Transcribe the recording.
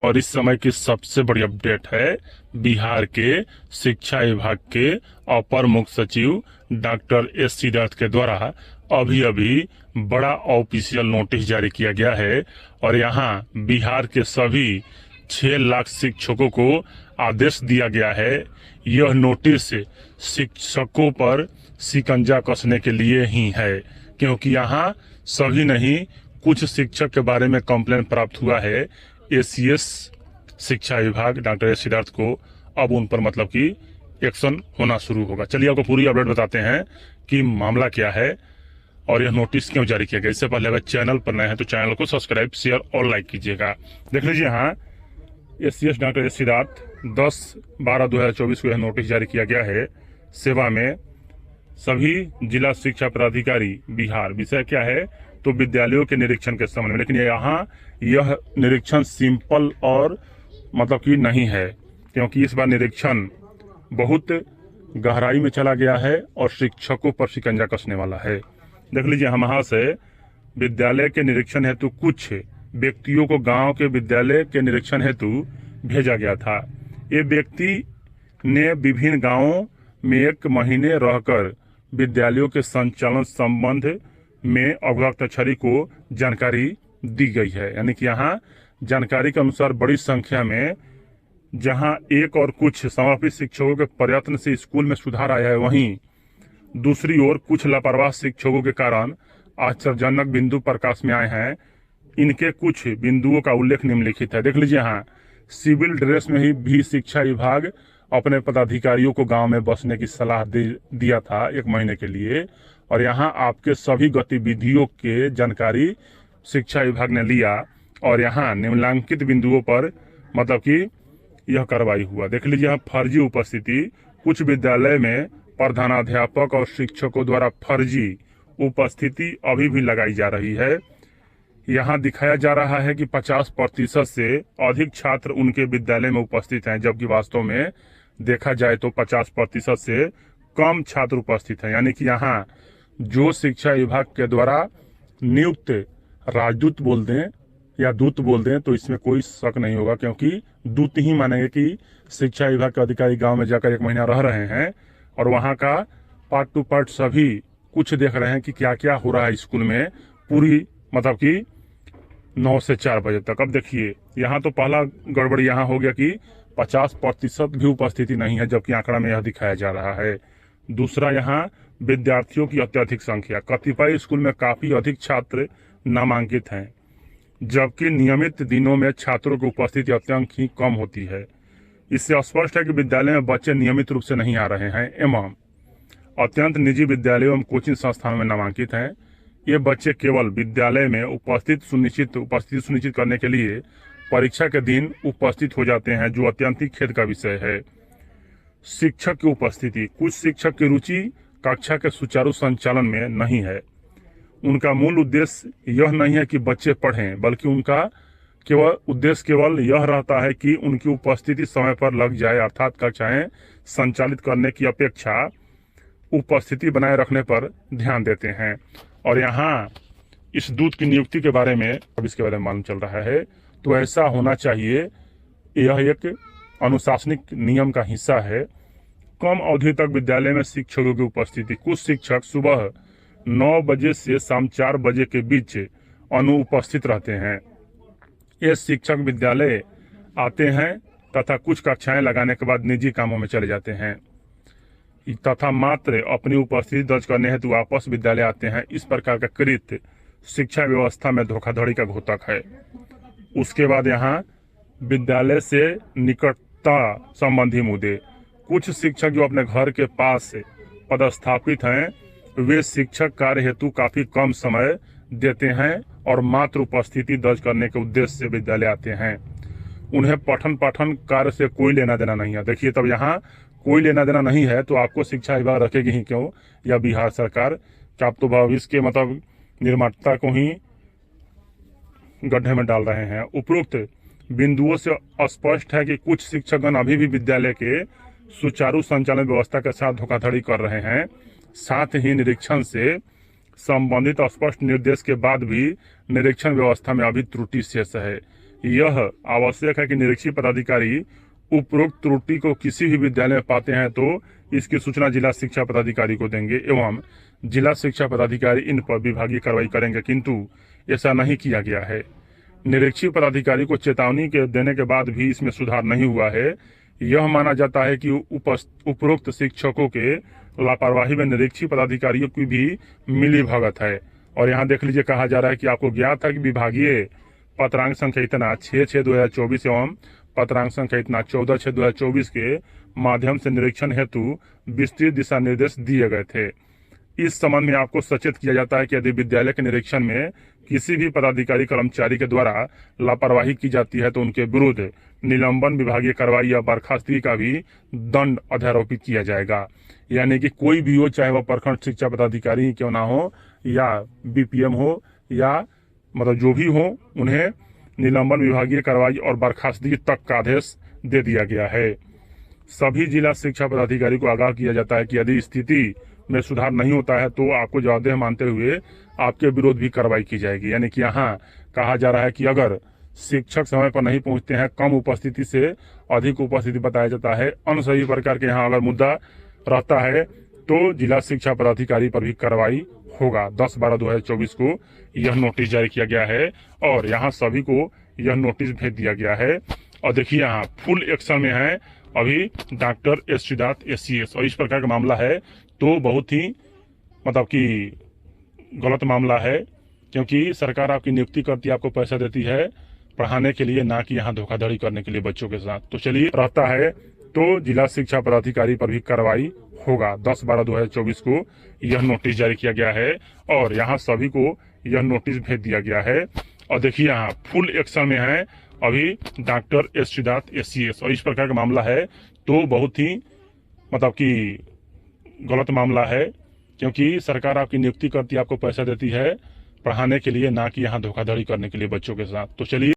और इस समय की सबसे बड़ी अपडेट है बिहार के शिक्षा विभाग के अपर मुख्य सचिव डॉक्टर एस सिद्धार्थ के द्वारा अभी अभी बड़ा ऑफिशियल नोटिस जारी किया गया है। और यहाँ बिहार के सभी 6 लाख शिक्षकों को आदेश दिया गया है। यह नोटिस शिक्षकों पर शिकंजा कसने के लिए ही है, क्योंकि यहाँ सभी नहीं, कुछ शिक्षक के बारे में कंप्लेंट प्राप्त हुआ है। एसीएस शिक्षा विभाग डॉक्टर एस सिद्धार्थ को अब उन पर मतलब कि एक्शन होना शुरू होगा। चलिए आपको पूरी अपडेट बताते हैं कि मामला क्या है और यह नोटिस क्यों जारी किया गया। इससे पहले अगर चैनल पर नए हैं तो चैनल को सब्सक्राइब, शेयर और लाइक कीजिएगा। देख लीजिए यहाँ एसीएस डॉक्टर एस सिद्धार्थ 10/12/2024 को यह नोटिस जारी किया गया है। सेवा में सभी जिला शिक्षा पदाधिकारी बिहार। विषय क्या है तो विद्यालयों के निरीक्षण के संबंध में, लेकिन यहाँ यह निरीक्षण सिंपल और मतलब कि नहीं है, क्योंकि इस बार निरीक्षण बहुत गहराई में चला गया है और शिक्षकों पर शिकंजा कसने वाला है। देख लीजिए हम यहाँ से विद्यालय के निरीक्षण हेतु कुछ व्यक्तियों को गांव के विद्यालय के निरीक्षण हेतु भेजा गया था। ये व्यक्ति ने विभिन्न गांवों में 1 महीने रहकर विद्यालयों के संचालन संबंध में अवगतक्षरी को जानकारी दी गई है। यानी कि यहाँ जानकारी के अनुसार बड़ी संख्या में जहां एक और कुछ समर्पित शिक्षकों के प्रयत्न से स्कूल में सुधार आया है, वहीं दूसरी ओर कुछ लापरवाह शिक्षकों के कारण आश्चर्यजनक बिंदु प्रकाश में आए हैं। इनके कुछ बिंदुओं का उल्लेख निम्नलिखित है। देख लीजिए यहाँ सिविल ड्रेस में ही भी शिक्षा विभाग अपने पदाधिकारियों को गांव में बसने की सलाह दिया था 1 महीने के लिए, और यहाँ आपके सभी गतिविधियों के जानकारी शिक्षा विभाग ने लिया और यहाँ निम्नलिखित बिंदुओं पर मतलब कि यह कार्रवाई हुआ। देख लीजिए यहाँ फर्जी उपस्थिति। कुछ विद्यालय में प्रधानाध्यापक और शिक्षकों द्वारा फर्जी उपस्थिति अभी भी लगाई जा रही है। यहाँ दिखाया जा रहा है कि 50% से अधिक छात्र उनके विद्यालय में उपस्थित हैं, जबकि वास्तव में देखा जाए तो 50% से कम छात्र उपस्थित हैं। यानी कि यहाँ जो शिक्षा विभाग के द्वारा नियुक्त राजदूत बोल दें या दूत बोल दें तो इसमें कोई शक नहीं होगा, क्योंकि दूत ही मानेंगे कि शिक्षा विभाग के अधिकारी गांव में जाकर 1 महीना रह रहे हैं और वहां का पार्ट टू पार्ट सभी कुछ देख रहे हैं कि क्या क्या हो रहा है स्कूल में, पूरी मतलब कि 9 से 4 बजे तक। अब देखिए यहाँ तो पहला गड़बड़ी यहाँ हो गया कि 50% भी उपस्थिति नहीं है, जबकि आंकड़ा में यह दिखाया जा रहा है। दूसरा, यहाँ विद्यार्थियों की अत्यधिक संख्या। कतिपय स्कूल में काफी अधिक छात्र नामांकित हैं, जबकि नियमित दिनों में छात्रों की उपस्थिति अत्यंत ही कम होती है। इससे स्पष्ट है कि विद्यालय में बच्चे नियमित रूप से नहीं आ रहे हैं एवं अत्यंत निजी विद्यालयों एवं कोचिंग संस्थानों में नामांकित हैं। ये बच्चे केवल विद्यालय में उपस्थिति सुनिश्चित करने के लिए परीक्षा के दिन उपस्थित हो जाते हैं, जो अत्यंत ही खेद का विषय है। शिक्षक की उपस्थिति। कुछ शिक्षक की रुचि कक्षा के सुचारू संचालन में नहीं है। उनका मूल उद्देश्य यह नहीं है कि बच्चे पढ़ें, बल्कि उनका उद्देश्य केवल यह रहता है कि उनकी उपस्थिति समय पर लग जाए, अर्थात कक्षाएं संचालित करने की अपेक्षा उपस्थिति बनाए रखने पर ध्यान देते हैं। और यहाँ इस दूत की नियुक्ति के बारे में अब इसके बारे में मालूम चल रहा है, तो ऐसा होना चाहिए। यह एक अनुशासनिक नियम का हिस्सा है। कम अवधि तक विद्यालय में शिक्षकों की उपस्थिति। कुछ शिक्षक सुबह 9 बजे से शाम 4 बजे के बीच अनुपस्थित रहते हैं। ये शिक्षक विद्यालय आते हैं तथा कुछ कक्षाएं लगाने के बाद निजी कामों में चले जाते हैं तथा मात्र अपनी उपस्थिति दर्ज करने हेतु वापस विद्यालय आते हैं। इस प्रकार का कृत्य शिक्षा व्यवस्था में धोखाधड़ी का घोतक है। उसके बाद यहाँ विद्यालय से निकटता संबंधी मुद्दे। कुछ शिक्षक जो अपने घर के पास पदस्थापित हैं, वे शिक्षक कार्य हेतु काफी कम समय देते हैं और मात्र उपस्थिति दर्ज करने के उद्देश्य से विद्यालय आते हैं। उन्हें पठन पाठन कार्य से कोई लेना देना नहीं है। देखिए, तब यहाँ कोई लेना देना नहीं है तो आपको शिक्षा विभाग रखेगी ही क्यों, या बिहार सरकार, कि आप तो भविष्य के मतलब निर्माता को ही गड्ढे में डाल रहे हैं। उपरोक्त बिंदुओं से स्पष्ट है कि कुछ शिक्षकगण अभी भी विद्यालय के सुचारू संचालन व्यवस्था के साथ धोखाधड़ी कर रहे हैं। साथ ही निरीक्षण से संबंधित स्पष्ट निर्देश के बाद भी निरीक्षण व्यवस्था में अभी त्रुटि शेष है। यह आवश्यक है कि निरीक्षी पदाधिकारी उपरोक्त त्रुटि को किसी भी विद्यालय में पाते हैं तो इसकी सूचना जिला शिक्षा पदाधिकारी को देंगे एवं जिला शिक्षा पदाधिकारी इन पर विभागीय कार्रवाई करेंगे, किंतु ऐसा नहीं किया गया है। निरीक्षी पदाधिकारी को चेतावनी के देने के बाद भी इसमें सुधार नहीं हुआ है। यह माना जाता है कि उपरोक्त शिक्षकों के लापरवाही में निरीक्षी पदाधिकारियों की भी मिली भगत है। और यहाँ देख लीजिए, कहा जा रहा है कि आपको ज्ञात है कि विभागीय पत्रांक संख्या इतना 6/6/2024 एवं पत्रांक संख्या इतना 14/6/2024 के माध्यम से निरीक्षण हेतु विस्तृत दिशा निर्देश दिए गए थे। इस संबंध में आपको सचेत किया जाता है कि यदि विद्यालय के निरीक्षण में किसी भी पदाधिकारी कर्मचारी के द्वारा लापरवाही की जाती है तो उनके विरुद्ध निलंबन, विभागीय कार्रवाई या बर्खास्तगी का भी दंड अध्यारोपित किया जाएगा। यानी कि कोई भी हो, चाहे वह प्रखंड शिक्षा पदाधिकारी ही क्यों ना हो या बीपीएम हो या मतलब जो भी हो, उन्हें निलंबन, विभागीय कार्रवाई और बर्खास्तगी तक का आदेश दे दिया गया है। सभी जिला शिक्षा पदाधिकारी को आगाह किया जाता है कि यदि स्थिति में सुधार नहीं होता है तो आपको जवाबदेह मानते हुए आपके विरोध भी कार्रवाई की जाएगी। यानी कि यहाँ कहा जा रहा है कि अगर शिक्षक समय पर नहीं पहुंचते हैं, कम उपस्थिति से अधिक उपस्थिति बताया जाता है, अन्य सभी प्रकार के यहाँ अगर मुद्दा रहता है तो जिला शिक्षा पदाधिकारी पर भी कार्रवाई होगा। 10/12/2024 को यह नोटिस जारी किया गया है और यहाँ सभी को यह नोटिस भेज दिया गया है। और देखिए यहाँ फुल एक्शन में है अभी डॉक्टर एस सिद्धार्थ SCS, और इस प्रकार का मामला है तो बहुत ही मतलब कि गलत मामला है, क्योंकि सरकार आपकी नियुक्ति करती है, आपको पैसा देती है पढ़ाने के लिए, ना कि यहाँ धोखाधड़ी करने के लिए बच्चों के साथ। तो चलिए, रहता है तो जिला शिक्षा पदाधिकारी पर भी कार्रवाई होगा। 10/12/2024 को यह नोटिस जारी किया गया है और यहाँ सभी को यह नोटिस भेज दिया गया है। और देखिए यहाँ फुल एक्शन में है अभी डॉक्टर एस सिद्धार्थ SCS, और इस प्रकार का मामला है तो बहुत ही मतलब कि गलत मामला है, क्योंकि सरकार आपकी नियुक्ति करती है, आपको पैसा देती है पढ़ाने के लिए, ना कि यहाँ धोखाधड़ी करने के लिए बच्चों के साथ। तो चलिए।